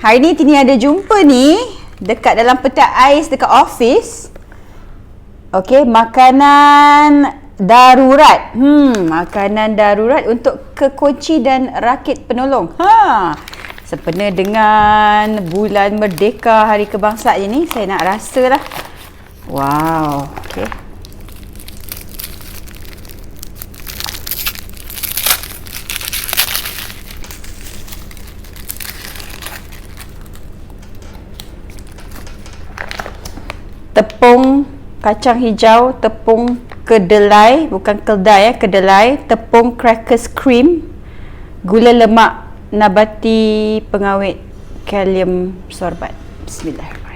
Hari ni Tini ada jumpa ni dekat dalam petak ais dekat office. Okey, makanan darurat. Makanan darurat untuk kekunci dan rakit penolong. Sempena dengan bulan Merdeka, Hari Kebangsaan ini, saya nak rasa lah. Wow, okey. Tepung kacang hijau, tepung kedelai, bukan keldai kedelai, tepung crackers cream, gula lemak nabati pengawet kalium sorbat. Bismillahirrahmanirrahim.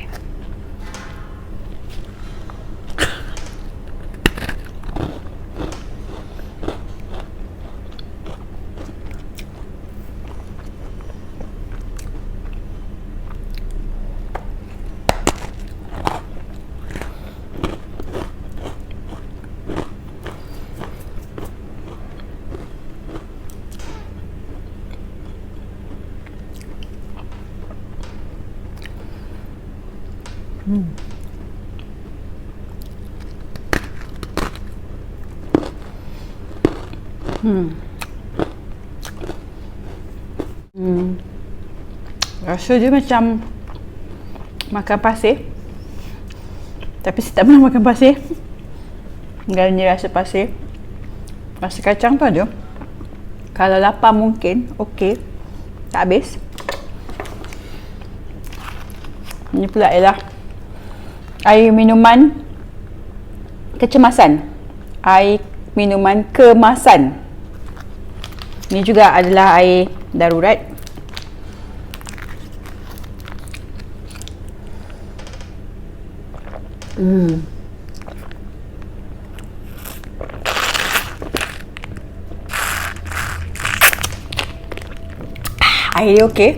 Rasa dia macam makan pasir, tapi saya tak pernah makan pasir. Gannya rasa pasir. Rasa kacang tu ada. Kalau lapar mungkin okey, tak habis. Ini pula ialah air minuman kecemasan, air minuman kemasan. Ini juga adalah air darurat. Air dia okey.